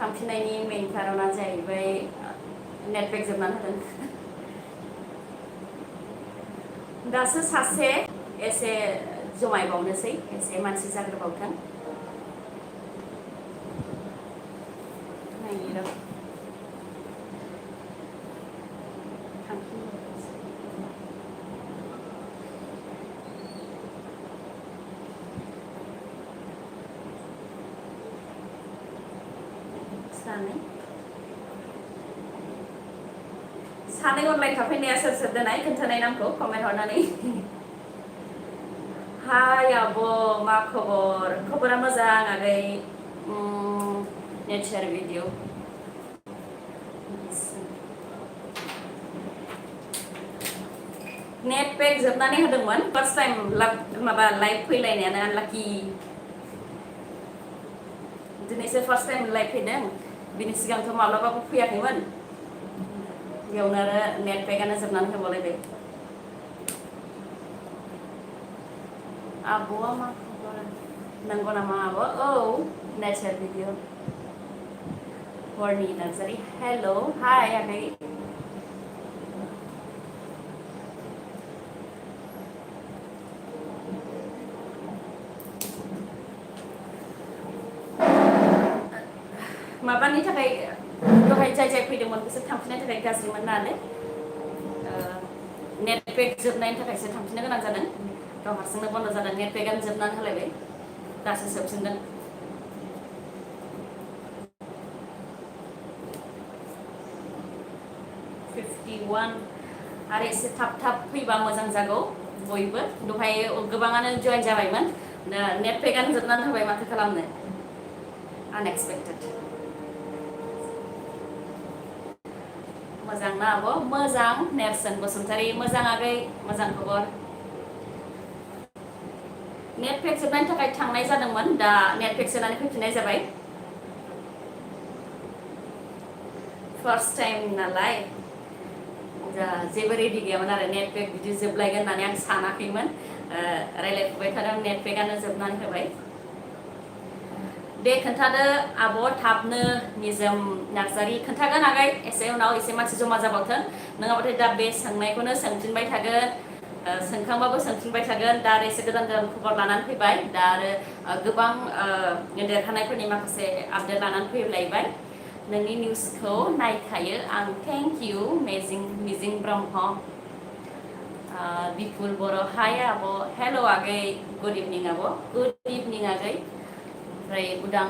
थांफिननायनि मेइन कारना जाहैबाय नेट पेक जोबनानै होदों दासो सासे एसे जमायबावनोसै एसे मानसि जाग्रोबावथों नायनि र' सानै अनलाइन थाफैनाया सोर सोर दोनाय खोन्थानाय नामखौ कमेन्ट हरनानै हाय आब' मा खबर खबरा मोजां आगै नेचार भिडिअ नेट पेक जोबनानै होदोंमोन फार्स्ट टाइम माबा लाइभ फैलायनायानो आनलाकि दिनैसो फार्स्ट टाइम लाइभ फैदों बिनि सिगांथ' माब्लाबाबो फैयाखैमोन बेयावनो आरो नेट पेकआनो जोबनानै होबावलायबाय आब'आ मा खबर नंगौ नामा आब' औ नेचार भिडिअ हरनि नार्जारि हेल' हाय आगै माबानि थाखाय दहाय जाय जाय फैदोंमोन बिसोर थांफिननायनि थाखाय गाज्रिमोन नालाय नेट पेक जोबनायनि थाखायसो थांफिननो गोनां जादों गाव हारसिंनो बन्द' जादों नेट पेकआनो जोबनानै होलायबाय दासो जोबफिनदों 51 आरो एसे थाब थाब फैबा मोजां जागौ बयबो दहाय गोबाङानो जइन जाबायमोन नेट पेकआनो जोबनानै होबाय माथो खालामनो आनएक्सपेक्टेड मोजां ना आब' मोजां नेरसोन बसुमतारी मोजां आगै मोजां खबर नेट पेक जोबनायनि थाखाय थांनाय जादोंमोन दा नेट पेक सोनानै फैफिननाय जाबाय फार्स्ट टाइम नालाय जेबो रेडि गैयामोन आरो नेट पेक बिदि जोबलायगोन होननानै आं सानाखैमोन रायलायफुबाय थादों नेट पेकआनो जोबनानै होबाय दे खोन्थादो आब' थाबनो निजोम नार्जारि खोन्थागोन आगै एसे उनाव एसे मानसि जमा जाबावथों नङाबाथाय दा बे सोंनायखौनो सोंफिनबाय थागोन सोंखांबाबो सोंफिनबाय थागोन दा आरो एसे गोदान गोदान खबर लानानै फैबाय दा आरो गोबां देरखानायफोरनि माखासे आपडेट लानानै फैलायबाय नोंनि निउसखौ नायखायो आं थेंक इउ मिजिं ब्रह्म बिपुल बर' हाय आब' हेल' आगै गुड इभिनिं आब' गुड इभिनिं आगै ओमफ्राय उदां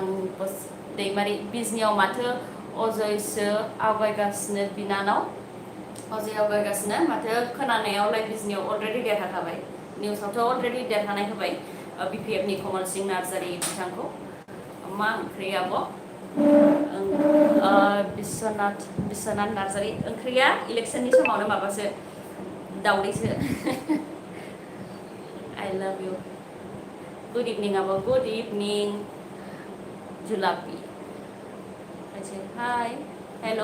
दैमारि बिजनियाव माथो अजयसो आवगायगासिनो बिनानाव अजय आवगायगासिनो माथो खोनानायावलाय बिजनियाव अलरेडि देरहाखाबाय निउसावथ' अलरेडि देरहानाय होबाय बिपिएफनि कमल सिं नार्जारि बिथांखौ मा ओंख्रि आब' बिश्वनाथ नार्जारि ओंख्रिया इलेक्सननि समावनो माबासो दावदैसो I love you good evening आब' good evening जुलापि हाय हेल'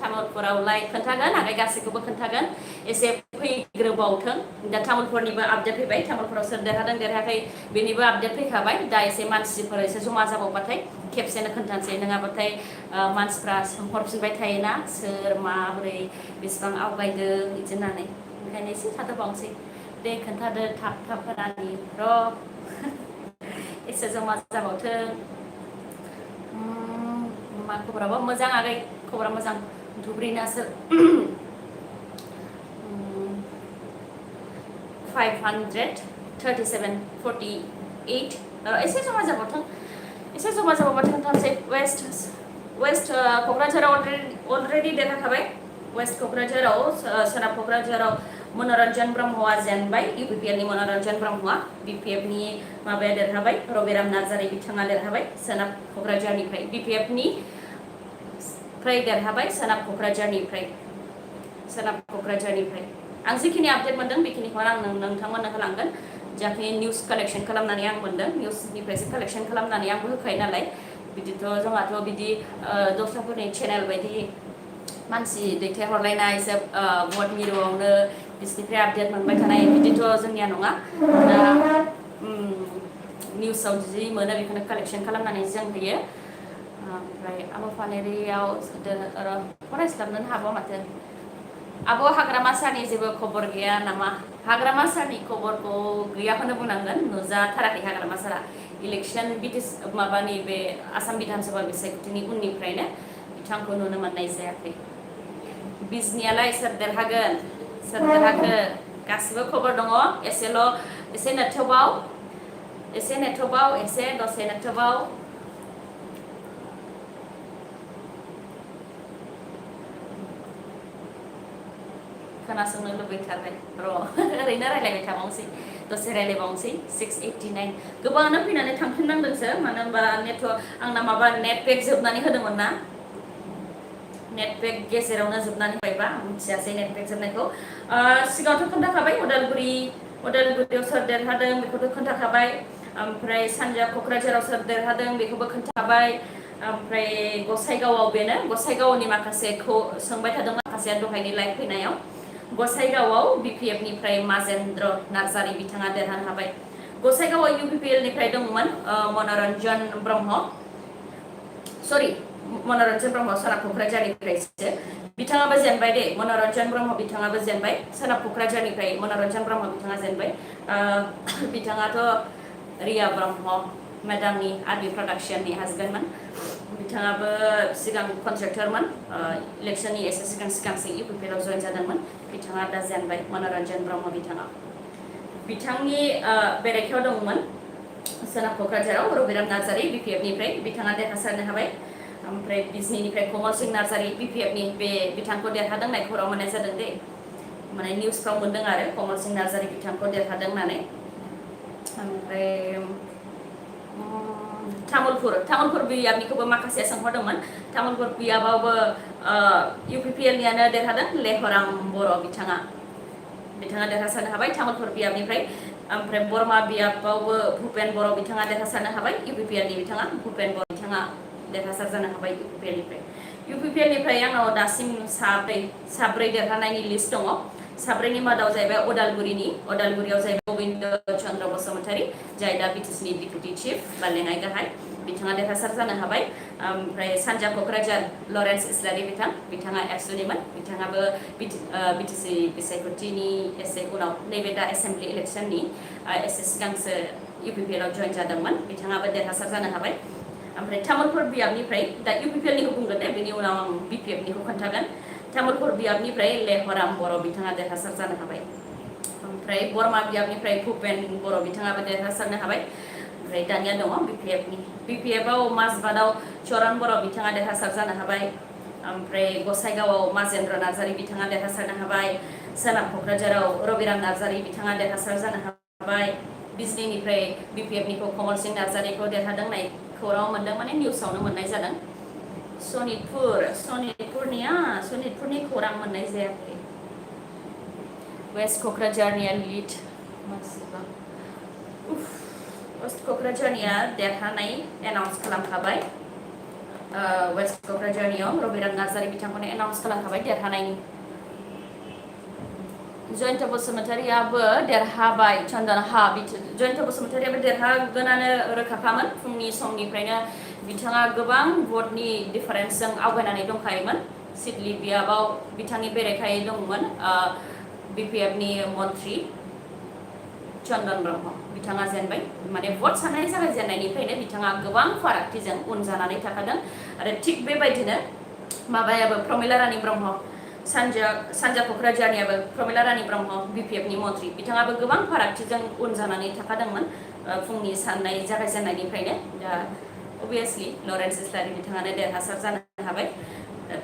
तामुलपुरावलाय खोन्थागोन आगै गासैखौबो खोन्थागोन एसे फैग्रोबावथों दा तामुलपुरनिबो आपडेट फैबाय तामुलपुराव सोर देरहादों देरहायाखै बेनिबो आपडेट फैखाबाय दा एसे मानसिफोर एसे जमा जाबावबाथाय खेबसेनो खोन्थानोसै नङाबाथाय मानसिफ्रा सोंहरफिनबाय थायोना सोर माबोरै बेसेबां आवगायदों बिदि होननानै ओंखायनो एसे थाथ'बावनोसै दे खोन्थादो थाब थाब रानि र' एसे जमा जाबावथों मा खबराबो मोजां आगै खबरा मोजां धुब्रिनासो 537.48 एसे जमा जाबावथों खोन्थानोसै वेस्ट क'क्राझाराव अलरेडि देरहाखाबाय वेस्ट क'क्राझाराव सोनाब क'क्राझाराव मनरन्जन ब्रह्मआ जेनबाय इउपिपिएलनि मनरन्जन ब्रह्मआ बिपिएफनि माबाया देरहाबाय रबिराम नार्जारि बिथाङा देरहाबाय सोनाब क'क्राझारनिफ्राय बिपिएफनि फ्राय देरहाबाय सोनाब क'क्राझारनिफ्राय आं जिखिनि आपडेट मोनदों बेखिनिखौ आं नोंथांमोननो होलांगोन जाखिनि निउस कालेक्शन खालामनानै आं मोनदों निउसनिफ्रायसो कालेक्शन खालामनानै आंबो होखायो नालाय बिदिथ' जोंहाथ' बिदि दस्राफोरनि चेनेल बायदि मानसि दैथायहरलायनाय भट मिरुआवनो बिसोरनिफ्राय आपडेट मोनबाय थानाय बिदिथ' जोंनिया नङा दा निउसाव जि मोनो बेखौनो कालेक्शन खालामनानै जों होयो ओमफ्राय आब' फानेरियाव फरायस्लाबनो हाबा माथो आब' हाग्रामा सारनि जेबो खबर गैया नामा हाग्रामा सारनि खबरखौ गैयाखौनो बुंनांगोन नुजाथाराखै हाग्रामा सारा इलेक्सन माबानि बे आसाम बिधान सभा बिसायख'थिनि उननिफ्रायनो बिथांखौ नुनो मोननाय जायाखै बिजनियालाय सोर देरहागोन सोर देरहाखो गासिबो खबर दङ एसे नेथ'बाव एसे दसे नेथ'बाव खोनासंनो लुबैथारबाय ओरैनो रायलायबाय थाबावनोसै दसे रायलायबावनोसै 689 गोबाङानो फैनानै थांफिननांदोंसो मानो होनबा आंना माबा नेट पेक जोबनानै होदोंमोन ना नेट पेक गेजेरावनो जोबनानै होबायबा मिथियासै नेट पेक जोबनायखौ सिगाङावथ' खोन्थाखाबाय उदालगुरियाव सोर देरहादों बेखौथ' खोन्थाखाबाय ओमफ्राय सानजा क'क्राझाराव सोर देरहादों बेखौबो खोन्थाखाबाय ओमफ्राय गसाइगावआव बेनो गसाइगावनि माखासेखौ सोंबाय थादों माखासेया दहायनि लाइभ फैनायाव गसाइगावआव BPF-निफ्राय माजेन्द्र नार्जारि बिथाङा देरहानो हाबाय गसाइगावआव UPPL-निफ्राय दंमोन मनरन्जन ब्रह्म सोनाब क'क्राझारनिफ्रायसो बिथाङाबो जेनबाय दे मनरन्जन ब्रह्म बिथाङाबो जेनबाय सोनाब क'क्राझारनिफ्राय मनरन्जन ब्रह्म बिथाङा जेनबाय बिथाङाथ' रिया ब्रह्म मेडामनि आरबि प्रडाक्शननि हासबेन्डमोन बिथाङाबो सिगां कन्ट्रेक्टरमोन इलेक्सननि एसे सिगांसो UPPL-आव जइन जादोंमोन बिथाङा दा जेनबाय मनरन्जन ब्रह्म बिथांनि बेरेखायाव दंमोन सोनाब क'क्राझाराव रबिराम नार्जारि BPF-निफ्राय बिथाङा देरहासारनो हाबाय ओमफ्राय बिजनीनिफ्राय कमल सिंह नार्जारि BPF-नि बे बिथांखौ देरहादों होननाय खौरां मोननाय जादों दे माने निउसफ्राव मोनदों आरो कमल सिंह नार्जारि बिथांखौ देरहादों होननानै ओमफ्राय तामुलपुर बियाबनिखौबो माखासे सोंहरदोंमोन तामुलपुर बियाबावबो UPPL-नियानो देरहादों लेहराम बर' बिथाङा देरहासारनो हाबाय तामुलपुर बियाबनिफ्राय ओमफ्राय बरमा बियाबावबो भुपेन बर' बिथाङा देरहासारनो हाबाय UPPL-नि बिथाङा भुपेन बर' बिथाङा देरहासार जानो हाबाय UPPL-निफ्राय आंनाव दासिम साब्रै देरहानायनि लिस्ट दङ साब्रैनि मादाव जाहैबाय उदालगुरियाव जाहैबाय गबिन्द चन्द्र बसुमतारी जाय दा BTC-नि डिपुटि चिफ बा लेङाइ गाहाय बिथाङा देरहासार जानो हाबाय ओमफ्राय सानजा क'क्राझार लरेन्स इस्लारि बिथाङा एबसुनिमोन बिथाङाबो BTC बिसायख'थिनि एसे उनाव नैबे दा एसेम्बलि इलेक्सननि एसे सिगांसो UPPL-आव जइन जादोंमोन बिथाङाबो देरहासार जानो हाबाय ओमफ्राय तामुलपुर बियाबनिफ्राय दा UPPL-निखौ बुंगोन दे बेनि उनाव आं BPF-निखौ खोन्थागोन तामुलपुर बियाबनिफ्राय लेहराम बर' बिथाङा देरहासार जानो हाबाय ओमफ्राय बरमा बियाबनिफ्राय भुपेन बर' बिथाङाबो देरहासारनो हाबाय ओमफ्राय दानिया दङ BPF-आव माजबादआव चरन बर' बिथाङा देरहासार जानो हाबाय ओमफ्राय गसाइगावआव माजेन्द्र नार्जारि बिथाङा देरहासारनो हाबाय सोनाब क'क्राझाराव रबिराम नार्जारि बिथाङा देरहासार जानो हाबाय बिजनीनिफ्राय BPF-निखौ कमल सिंह नार्जारिखौ देरहादों होननाय खौराङाव मोनदों माने निउसावनो मोननाय जादों सनितपुरनि खौरां मोननाय जायाखै वेस्ट क'क्राझारनिया लिड वेस्ट क'क्राझारनिया देरहानाय एनाउन्स खालामखाबाय वेस्ट क'क्राझारनियाव रबिराम नार्जारि बिथांखौनो एनाउन्स खालामखाबाय देरहानायनि जयन्त बसुमतारीयाबो देरहाबाय जयन्त बसुमतारीयाबो देरहागोनानो रोखाखामोन फुंनि समनिफ्रायनो बिथाङा गोबां भटनि डिफारेन्सजों आवगायनानै दंखायोमोन सिडली बियाबाव बिथांनि बेरेखायै दंमोन BPF-नि मन्त्रि चन्दन ब्रह्म बिथाङा जेनबाय माने भट साननाय जागायजेननायनिफ्रायनो बिथाङा गोबां फारागथिजों उन जानानै थाखादों आरो थिग बेबायदिनो माबायाबो प्रमिला रानी ब्रह्म सानजा क'क्राझारनियाबो प्रमिला रानी ब्रह्म BPF-नि मन्त्रि बिथाङाबो गोबां फारागथिजों उन जानानै थाखादोंमोन फुंनि साननाय जागायजेननायनिफ्रायनो दा अभियासलि लरेन्स इस्लारि बिथाङानो देरहासार जानो हाबाय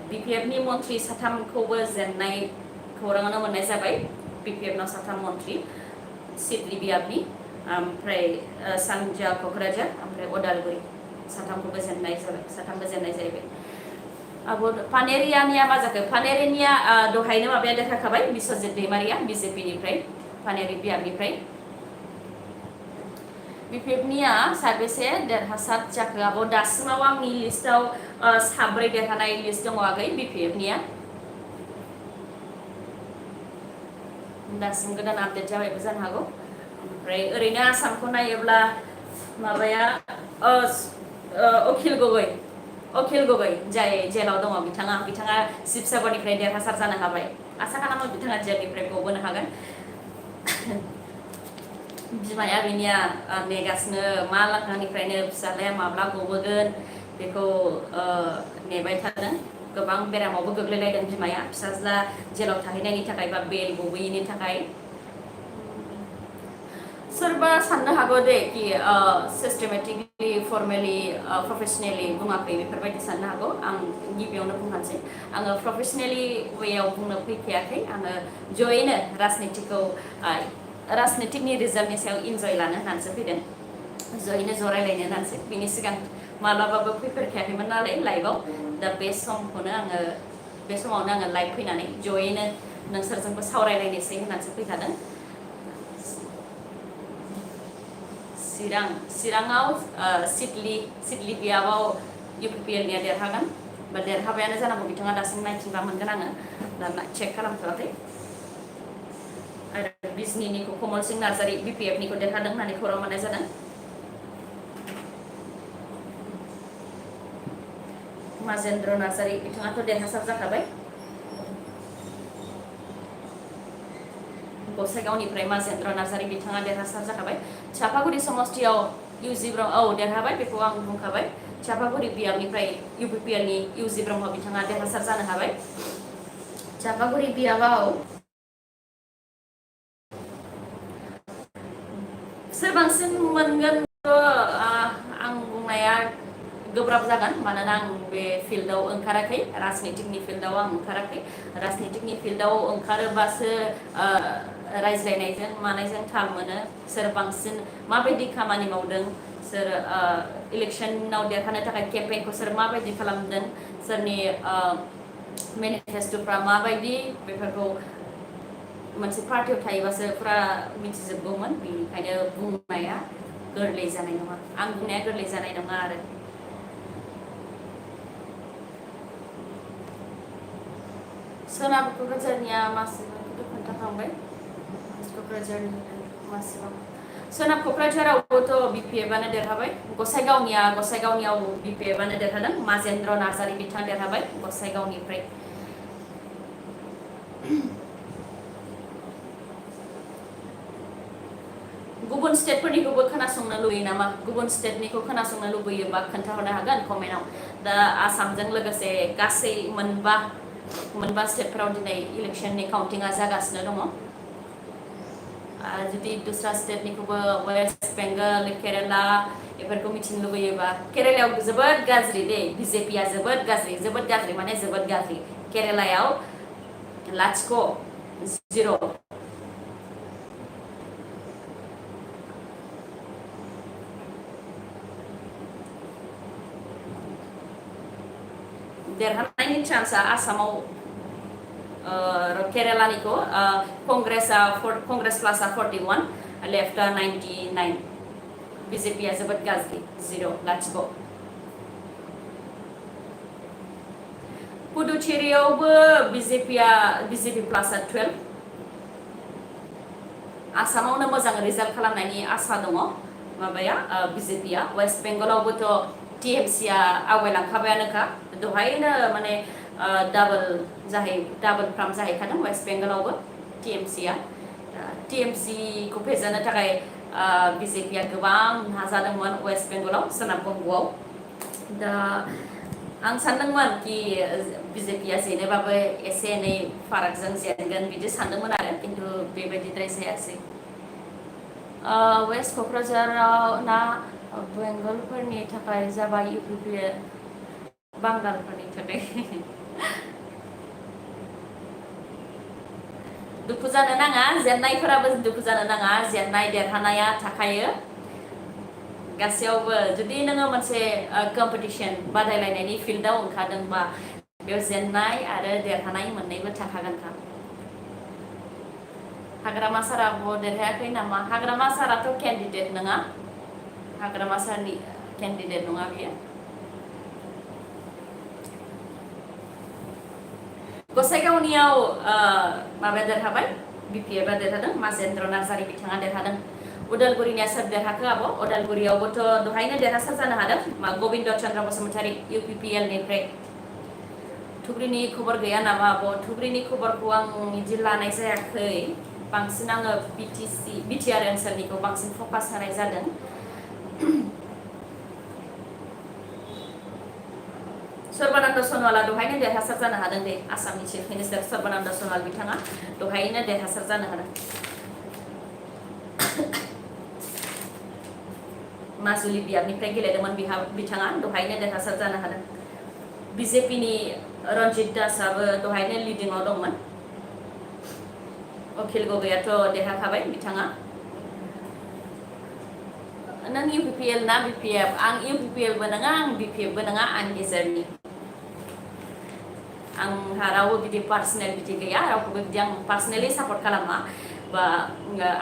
BPF-नि मन्त्रि साथामखौबो जेननाय खौराङानो मोननाय जाबाय BPF-नाव साथाम मन्त्रि सिडली बियाबनि ओमफ्राय सानजा क'क्राझार ओमफ्राय उदालगुरि साथामबो जेननाय जाहैबाय पानेरियानिया मा जाखो पानेरिनिया दहायनो माबाया देरहाखाबाय बिश्वजित दैमारिया BJP-निफ्राय पानेरि बियाबनिफ्राय BPF-निया साबेसे देरहासार जाखो आब' दासिमाव आंनि लिस्टआव साब्रै देरहानाय लिस्ट दङ आगै BPF-निया दासिम गोदान आपडेट जाबायबो जानो हागौ ओमफ्राय ओरैनो आसामखौ नायोब्ला माबाया अखिल अखिल गगৈ जाय जेलाव दङ बिथाङा शिबसागरनिफ्राय देरहासार जानो हाबाय आसा खालामो बिथाङा जेलनिफ्राय गबोनो हागोन बिमाया बिनिया नेगासिनो मा लांखानिफ्रायनो फिसालाया माब्ला गबोगोन बेखौ नेबाय थादों गोबां बेरामावबो गोग्लैलायदों बिमाया फिसाज्ला जेलाव थाहैनायनि थाखाय बा बेल गबोयैनि थाखाय सोरबा साननो हागौ दे कि सिस्टेमेटिकलि फर्मेलि प्रफेसनेलि बुङाखै बेफोरबायदि साननो हागौ आं गिबियावनो बुंखानोसै आङो प्रफेसनेलि वेयाव बुंनो फैखायाखै आङो जयैनो राजनितिकनि रिजाल्टनि सायाव इन्जय लानो होननानैसो फैदों जयैनो जरायलायनो होननानैसो बिनि सिगां माब्लाबाबो फैफेरखायाखैमोन नालाय लाइभआव दा बे समावनो आङो लाइभ फैनानै जयैनो नोंसोरजोंबो सावरायलायनोसै होननानैसो फैखादों चिराङाव सिडली बियाबाव UPPLनिया देरहागोन बा देरहाबायानो जानांगौ बिथाङा दासिम नायफिनबा मोनगोन आङो दा चेक खालामथ'वाखै आरो बिजनीनिखौ कमल सिंह नार्जारी BPFनिखौ देरहादों होननानै खौरां मोननाय जादों माजेन्द्र नार्जारी बिथाङाथ' देरहासार जाखाबाय गसाइगावनिफ्राय माजेन्द्र नार्जारी बिथाङा देरहासार जाखाबाय चापागुरि समष्टियाव UG ब्रह्म देरहाबाय बेखौ आं बुंखाबाय चापागुरि बियाबनिफ्राय UPPLनि UG ब्रह्म बिथाङा देरहासार जानो हाबाय चापागुरि बियाबाव सोर बांसिन मोनगोन आं बुंनाया गोब्राब जागोन मानोना आं बे फिल्डआव ओंखाराखै राजनितिकनि फिल्डआव आं ओंखाराखै राजनितिकनि फिल्डआव ओंखारोबासो रायज्लायनायजों मानायजों थाल मोनो सोर बांसिन माबायदि खामानि मावदों सोर इलेक्सनाव देरहानो थाखाय केम्पेइनखौ सोर माबायदि खालामदों सोरनि मेनिफेस्ट'फ्रा माबायदि बेफोरखौ मोनसे पार्टियाव थायोबासो फुरा मिथिजोबगौमोन बेनिखायनो बुंनाया गोरलै जानाय नङा आं बुंनाया गोरलै जानाय नङा आरो सोनाब क'क्राझारनिया मासिबांखौथ' खोन्थाखांबाय क'क्राझारनि मासिबां सोनाब क'क्राझारावबोथ' BPFआनो देरहाबाय गसाइगावनियाव BPFआनो देरहादों माजेन्द्र नार्जारी बिथाङा देरहाबाय गसाइगावनिफ्राय गुबुन स्टेटफोरनिखौबो खोनासंनो लुबैयो नामा गुबुन स्टेटनिखौ खोनासंनो लुबैयोबा खोन्थाहरनो हागोन कमेन्टआव दा आसामजों लोगोसे गासै मोनबा स्टेटफोराव दिनै इलेक्सननि काउन्टिंआ जागासिनो दङ जुदि दस्रा स्टेटनिखौबो वेस्ट बेंगल केरेला बेफोरखौ मिथिनो लुबैयोबा केरेलायाव जोबोद गाज्रि दे BJPआ जोबोद गाज्रि माने जोबोद गाज्रि केरेलायाव 0 देरहानायनि चान्सआ आसामाव केरेलानिखौ कंग्रेस प्लासआ 41 लेफ्टआ 99 BJPआ जोबोद गाज्रि 0 पुडुचेरियावबो BJP प्लासआ 12 आसामावनो मोजां रिजाल्ट खालामनायनि आसा दङ माबाया BJPआ वेस्ट बेंगलावबोथ' TMCआ आवगायलांखाबायानोखा दहायनो माने डाबल फ्राम जाहैखादों वेस्ट बेंगलावबो TMCखौ फेजेननो थाखाय BJPआ गोबां नाजादोंमोन वेस्ट बेंगलाव सोनाब बंग'आव दा आं सानदोंमोन कि BJPआ जेनोबाबो एसे एनै फारागजों जेनगोन बिदि सानदोंमोन आरो खिन्थु बेबायदिद्राय जायासै वेस्ट क'क्राझाराव ना बेंगलफोरनि थाखाय जाबाय UPPA बांगालफोरनि थाखाय दुखु जानो नाङा जेननायफोराबो दुखु जानो नाङा जेननाय देरहानाया थाखायो गासैयावबो जुदि नोङो मोनसे कम्पिटिशन बादायलायनायनि फिल्डआव ओंखारदोंबा बेयाव जेननाय आरो देरहानाय मोननैबो थाखागोनखा हाग्रामा साराबो देरहायाखै नामा हाग्रामा साराथ' केन्डिडेट नङा हाग्रामा सारनि केन्डिडेट नङा बियो गसाइगावनियाव माबाया देरहाबाय BPFआ देरहादों माजेन्द्र नार्जारी बिथाङा देरहादों उदालगुरिनिया सोर देरहाखो आब' उदालगुरियावबोथ' दहायनो देरहासार जानो हादों गबिन्द चन्द्र बसुमतारी UPPL निफ्राय धुब्रीनि खबर गैया नामा आब' धुब्रीनि खबरखौ आं बिदि लानाय जायाखै बांसिन आङो BTR ओनसोलनिखौ बांसिन फकास होनाय जादों सर्बानन्द सनवाला दहायनो देरहासार जानो हादों दे आसामनि चिफ मिनिस्टार सर्बानन्द सनवाल बिथाङा दहायनो देरहासार जानो हादों माजुलि बियाबनिफ्राय गेलेदोंमोन बिथाङा दहायनो देरहासार जानो हादों BJPनि रन्जित दासआबो दहायनो लिडिंआव दंमोन अखिल गगैयाथ' देरहाखाबाय बिथाङा नों UPPL ना BPF आं UPPL बो नङा आं BPF बो नङा आं गेजेरनि आंहा रावबो बिदि पार्सनेल बिदि गैया रावखौबो बिदि आं पार्सनेलि सापर्ट खालामा बा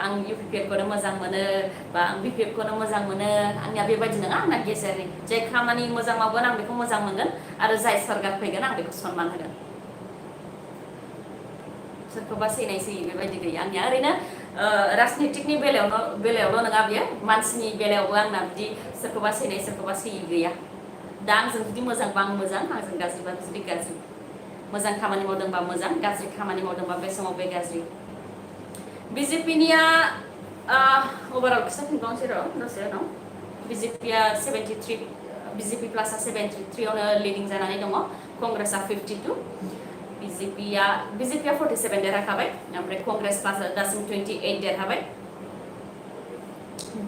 आं UPPL खौनो मोजां मोनो बा आं BPF खौनो मोजां मोनो आंनिया बेबायदि नङा आंना गेजेरनि जाय खामानि मोजां मावगोन आं बेखौ मोजां मोनगोन आरो जाय सरकार फैगोन आं बेखौ सनमान होगोन सोरखौबा सैनाय सैयि बेबायदि गैया आंनिया ओरैनो राजनितिकनि बेलायावल' नङा बियो मानसिनि बेलायावबो आंना बिदि सोरखौबा सैनाय सोरखौबा सैयि गैया दा आंजों जुदि मोजांबा आं मोजां आंजों गाज्रिबा जुदि गाज्रि मोजां खामानि मावदोंबा मोजां गाज्रि खामानि मावदोंबा बे समाव बे गाज्रि BJPनिया ओभारअलखौसो बुंबावनोसै र' दसे उनाव BJPया 73 BJP प्लासआ 73 आवनो लिडिं जानानै दङ कंग्रेसआ 52 BJPया 47 देरहाखाबाय ओमफ्राय कंग्रेस प्लासआ दासिम 28 देरहाबाय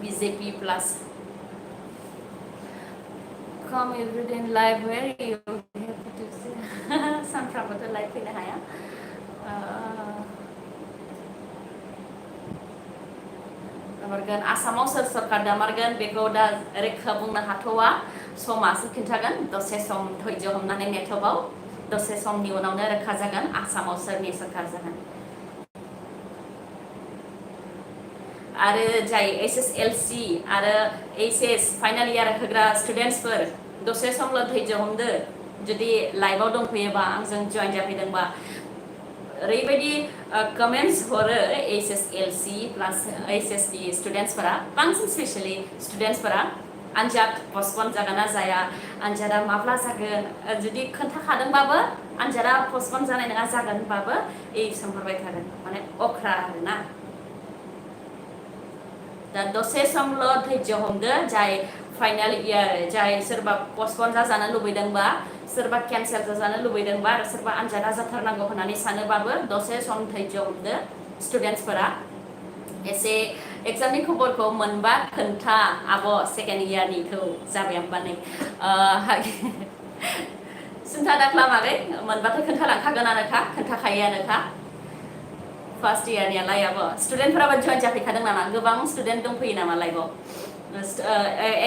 BJP प्लास come everyday in live where you have to say सानफ्रामबोथ' लाइभ फैनो हाया दामारगोन आसामाव सोर सरकार दामारगोन बेखौ दा रोखा बुंनो हाथ'वा समासो खिन्थागोन दसे सम धैर्य हमनानै नेथ'बाव दसे समनि उनावनो रोखा जागोन आसामाव सोरनि सरकार जागोन आरो जाय SSLC आरो HS फाइनाल इयार होग्रा स्टुडेन्टसफोर दसे समल' धैर्य हमदो जुदि लाइभआव दंफैयोबा आंजों जइन जाफैदोंबा ओरैबायदि कमेन्ट्स हरो SSLC प्लास HSD स्टुडेन्टसफोरा बांसिन स्पेशली स्टुडेन्टसफोरा आनजाद पस्टपन जागोन ना जाया आनजादा माब्ला जागोन जुदि खोन्थाखादोंबाबो आनजादा पस्टपन जानाय नङा जागोनबाबो सोंहरबाय थागोन माने अख्रा आरोना दा दसे समल' धैर्य हमदो जाय फाइनाल इयार जाय सोरबा पस्टपन जाजानो लुबैदोंबा सोरबा केन्सेल जाजानो लुबैदोंबा आरो सोरबा आनजादा जाथारनांगौ होननानै सानोबाबो दसे सम धैर्य हमदो स्टुडेन्टसफोरा एसे एग्जामनि खबरखौ मोनबा खोन्था आब' सेकेन्ड इयारनिखौ जाबाय होमबा नै सिन्था दाख्लामागै मोनबाथ' खोन्थालांखागोनानोखा खोन्थाखायोआनोखा फार्स्ट इयारनियालाय आब' स्टुडेन्टफोराबो जइन जाफैखादों नामा गोबां स्टुडेन्ट दंफैयो नामा लाइभआव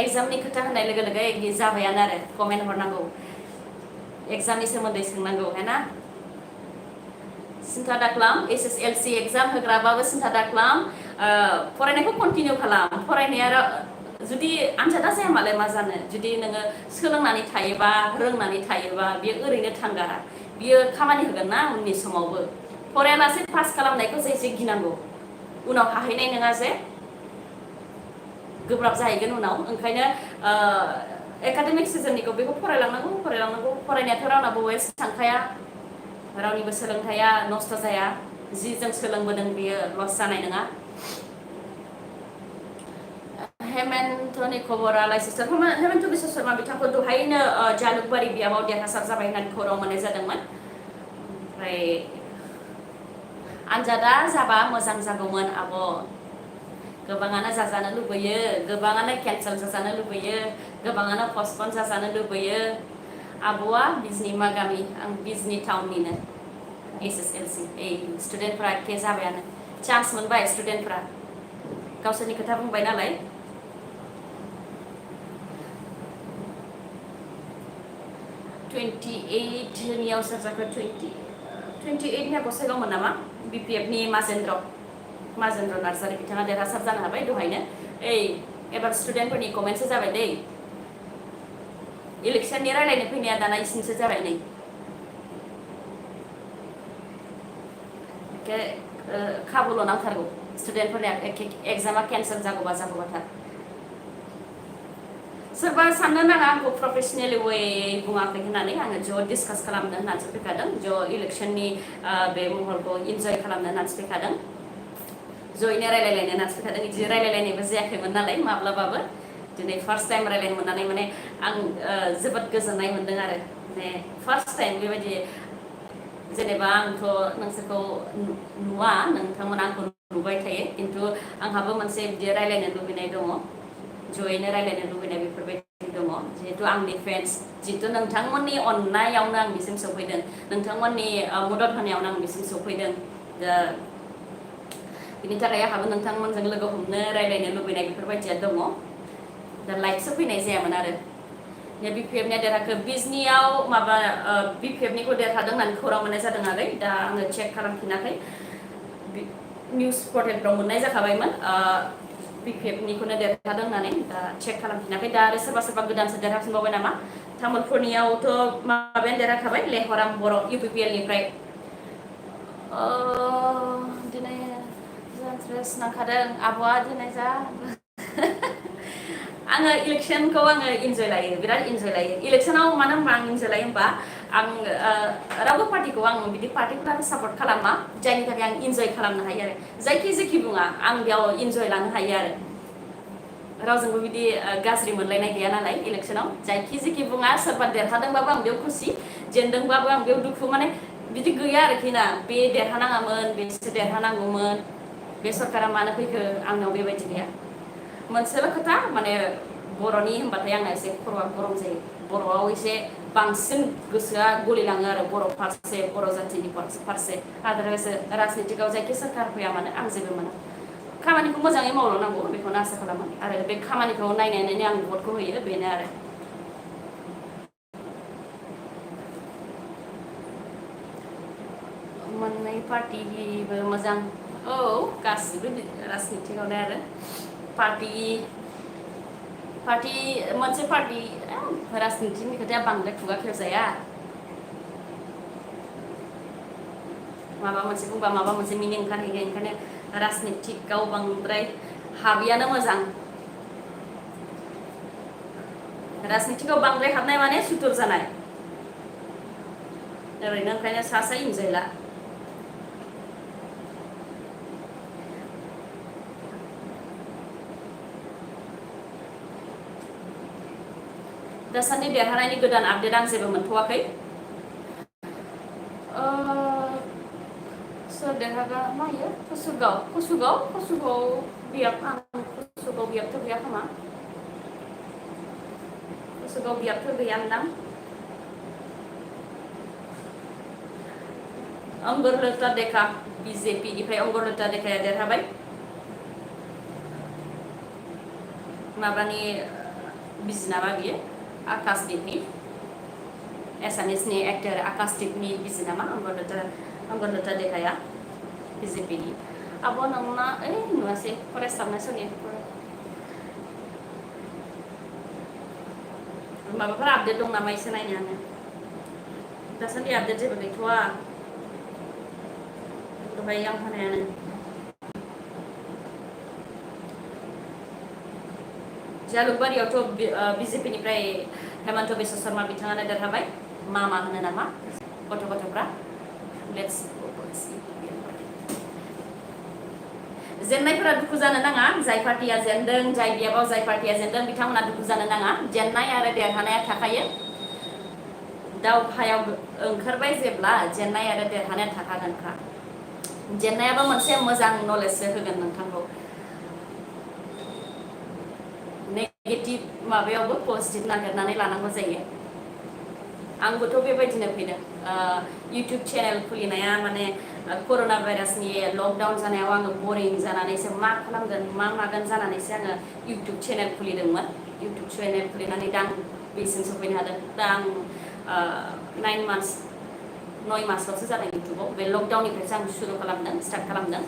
एग्जामनि खोथा होननाय लोगो लोगो जाबायानो आरो कमेन्ट हरनांगौ एग्जामनि सोमोन्दै सोंनांगौ है ना सिन्था दाख्लाम SSLC एग्जाम होग्राबाबो सिन्था दाख्लाम फरायनायखौ कन्टिनिउ खालाम फरायनाया जुदि आनजादा जाया मालाय मा जानो जुदि नोङो सोलोंनानै थायोबा रोंनानै थायोबा बियो ओरैनो थांगारा बियो खामानि होगोन ना उननि समावबो फरायालासे पास खालामनायखौ जे एसे गिनांगौ उनाव हाहैनाय नङा जे गोब्राब जाहैगोन उनाव ओंखायनो एकाडेमिक सिजननिखौ बेखौ फरायलांनांगौ फरायनायाथ' रावनाबो वेस्ट थांखाया रावनिबो सोलोंथाइया नस्थ' जाया जि जों सोलोंबोदों बियो लस जानाय नङा हेमेन्टनि खबरालाय सिस्टार हेमेन्ट बिश्व शर्मा बिथांखौ दहायनो जालुकबारि बियाबाव देरहासार जाबाय होननानै खौरां मोननाय जादोंमोन ओमफ्राय आनजादा जाबा मोजां जागौमोन आब' गोबाङानो जाजानो लुबैयो गोबाङानो केन्सेल जाजानो लुबैयो गोबाङानो पस्टपन जाजानो लुबैयो आब'आ बिजनि मा गामि आं बिजनि टाउननिनो SSLC स्टुडेन्टफ्रा एखे जाबायानो चान्स मोनबाय स्टुडेन्टफ्रा गावसोरनि खोथा बुंबाय नालाय 28नियाव सोर जाखो 28निया गसाइगावमोन नामा BPFनि माजेन्द्र नार्जारि बिथाङा देरहासार जानो हाबाय दहायनो एबार स्टुडेन्टफोरनि कमेन्टसो जाबाय दै इलेक्सननि रायलायनो फैनाया दाना इसिनिसो जाबाय नै खाबुल' नांथारगौ स्टुडेन्टफोरनिया एग्जामा केन्सेल जागौबा जागौबाथार सोरबा साननो नाङा आंखौ प्रफेसनेल वे बुङाखै होननानै आङो ज' डिसकास खालामनो होननानैसो फैखादों ज' इलेक्सननि बे महरखौ इन्जय खालामनो होननानैसो फैखादों ज'यैनो रायलायलायनो होननानैसो फैखादों बिदि रायलायलायनायबो जायाखैमोन नालाय माब्लाबाबो दिनै फार्स्ट टाइम रायलायनो मोननानै माने आं जोबोद गोजोननाय मोन्दों आरो माने फार्स्ट टाइम बेबायदि जेनेबा आंथ' नोंसोरखौ नुवा नोंथांमोना आंखौ नुबाय थायो खिन्थु आंहाबो मोनसे बिदि रायलायनो लुबैनाय दङ ज'यैनो रायलायनो लुबैनाय बेफोरबायदि दङ जिहेतु आंनि फ्रेन्ड्स जिहेतु नोंथांमोननि अननायावनो आं बिसिम सफैदों नोंथांमोननि मदद होनायावनो आं बिसिम सफैदों दा बिनि थाखाय आंहाबो नोंथांमोनजों लोगो हमनो रायलायनो लुबैनाय बेफोरबायदिया दङ दा लाइफसो फैनाय जायामोन आरो BPFनिया देरहाखो बिजनियाव माबा BPFनिखौ देरहादों होननानै खौरां मोननाय जादों आरो दा आङो चेक खालामफिनाखै निउस पर्टेलफ्राव मोननाय जाखाबायमोन BPFनिखौनो देरहादों होननानै दा चेक खालामफिनाखै दा आरो सोरबा सोरबा गोदानसो देरहाफिनबावबाय नामा तामुलपुरनियावथ' माबायानो देरहाखाबाय लेहराम बर' UPPLनिफ्राय दिनै इन्ट्रेस्ट नांखादों आब'आ दिनै जा आङो इलेक्सनखौ आङो इन्जय लायो बिराद इन्जय लायो इलेक्सनाव मानो होनबा आं इन्जय लायो होनबा आं रावबो पार्टिखौ आं बिदि पार्टिकुलार सापर्ट खालामा जायनि थाखाय आं इन्जय खालामनो हायो आरो जायखि जेखि बुङा आं बेयाव इन्जय लानो हायो आरो रावजोंबो बिदि गाज्रि मोनलायनाय गैया नालाय इलेक्सनाव जायखि जेखि बुङा सोरबा देरहादोंबाबो आं बेयाव खुसि जेनदोंबाबो आं बेयाव दुखु माने बिदि गैया आरोखि ना बे देरहानाङामोन बेसो देरहानांगौमोन बे सरकारा मानो फैखो आंनाव बेबायदि गैया मोनसेल' खोथा माने बर'नि होनबाथाय आंना एसे खर'आ गरम जायो बर'आव एसे बांसिन गोसोआ गलिलाङो आरो बर' फारसे बर' जाथिनि फारसे आदारवाइस राजनितिकआव जायखि सोरखार फैया मानो आं जेबो मोना खामानिखौ मोजाङै मावलांनांगौ बेखौनो आसा खालामो आरो बे खामानिखौ नायनानैनो आं भटखौ होयो बेनो आरो मोननै पार्टिबो मोजां औ गासिबो राजनितिकआवनो आरो पार्टि मोनसे पार्टि राजनितिनि खोथाया बांद्राय खुगा खेवजाया माबा मोनसे बुंबा माबा मोनसे मिनिं ओंखारहैयो ओंखायनो राजनितिकआव बांद्राय हाबियानो मोजां राजनितिकआव बांद्राय हाबनाय माने सुथुर जानाय ओरैनो ओंखायनो सा इन्जय ला दासान्दि देरहानायनि गोदान आपडेट आं जेबो मोनथ'वाखै सोर देरहागा मायो कसुगाव बियाबथ' गैया खोमा कसुगाव बियाबथ' गैयामोनदां अंगरलता देखा BJPनिफ्राय अंगरलता देखाया देरहाबाय माबानि बिजि नामा बियो आकाशदीपनि एसामिसनि एक्टर आकाशदीपनि बिजि नामा अंगरलता देखाया BJPनि आब' नोंना नुवासै फरायस्लाबनाय सोरनि माबाफोर आपडेट दं नामा एसे नायनो आङो दासान्दि आपडेट जेबो गैथ'वा दहाय आं होनायानो जालुकबारियावथ' BJPनिफ्राय हेमन्त बिश्व शर्मा बिथाङानो देरहाबाय मा होनो नामा गथ'फ्रा लेट्स जेननायफोरा दुखु जानो नाङा जाय पार्टिया जेनदों जाय बियाबाव जाय पार्टिया जेनदों बिथांमोना दुखु जानो नाङा जेननाय आरो देरहानाया थाखायो दावहायाव ओंखारबाय जेब्ला जेननाय आरो देरहानाया थाखागोनखा जेननायाबो मोनसे मोजां नलेजसो होगोन नोंथांखौ नेगेटिभ माबायावबो पजिटिभ नागिरनानै लानांगौ जायो आंबोथ' बेबायदिनो फैदों इउटुब चेनेल खुलिनाया माने कर'ना भाइरासनि लकडाउन जानायाव आङो बरिं जानानैसो मा खालामगोन मा मागोन जानानैसो आङो इउटुब चेनेल खुलिदोंमोन इउटुब चेनेल खुलिनानै दा आं बेसिम सफैनो हादों दा आं 9 मासल'सो जादों इउटुबाव बे लकडाउननिफ्रायसो आं स्टार्ट खालामदों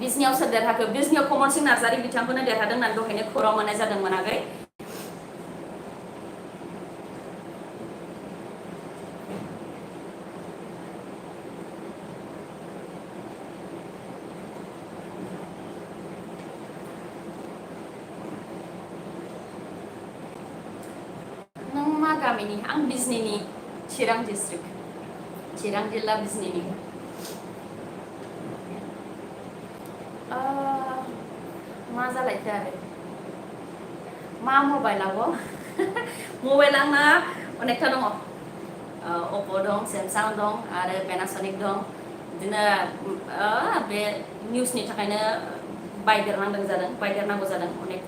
बिजनियाव सोर देरहाखो बिजनियाव कमल सिं नार्जारि बिथांखौनो देरहादों होननानै दहायनो खौरां मोननाय जादोंमोन आगै गामिनि आं बिजनीनि चिरां डिस्ट्रिक्ट चिरां जिल्ला बिजनीनि मा जालायखो आरो मा मबाइलावो मबाइल आंना अनेकथा दङ अप्प' दं सेमसां दं आरो पेनासनिक दं बिदिनो बे निउसनि थाखायनो बायदेरनांगौ जादों अनेक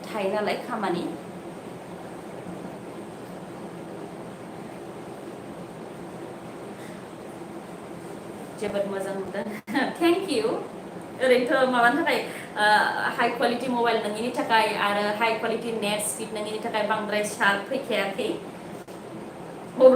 थायो नालाय खामानि जोबोद मोजां मोनदों थेंक इउ ओरैनोथ' माबानि थाखाय हाई क्वालिटी मबाइल नोंनि थाखाय आरो हाई क्वालिटी नेट स्पिड नोंनि थाखाय बांद्राय सार्प फैखायाखै अब्ला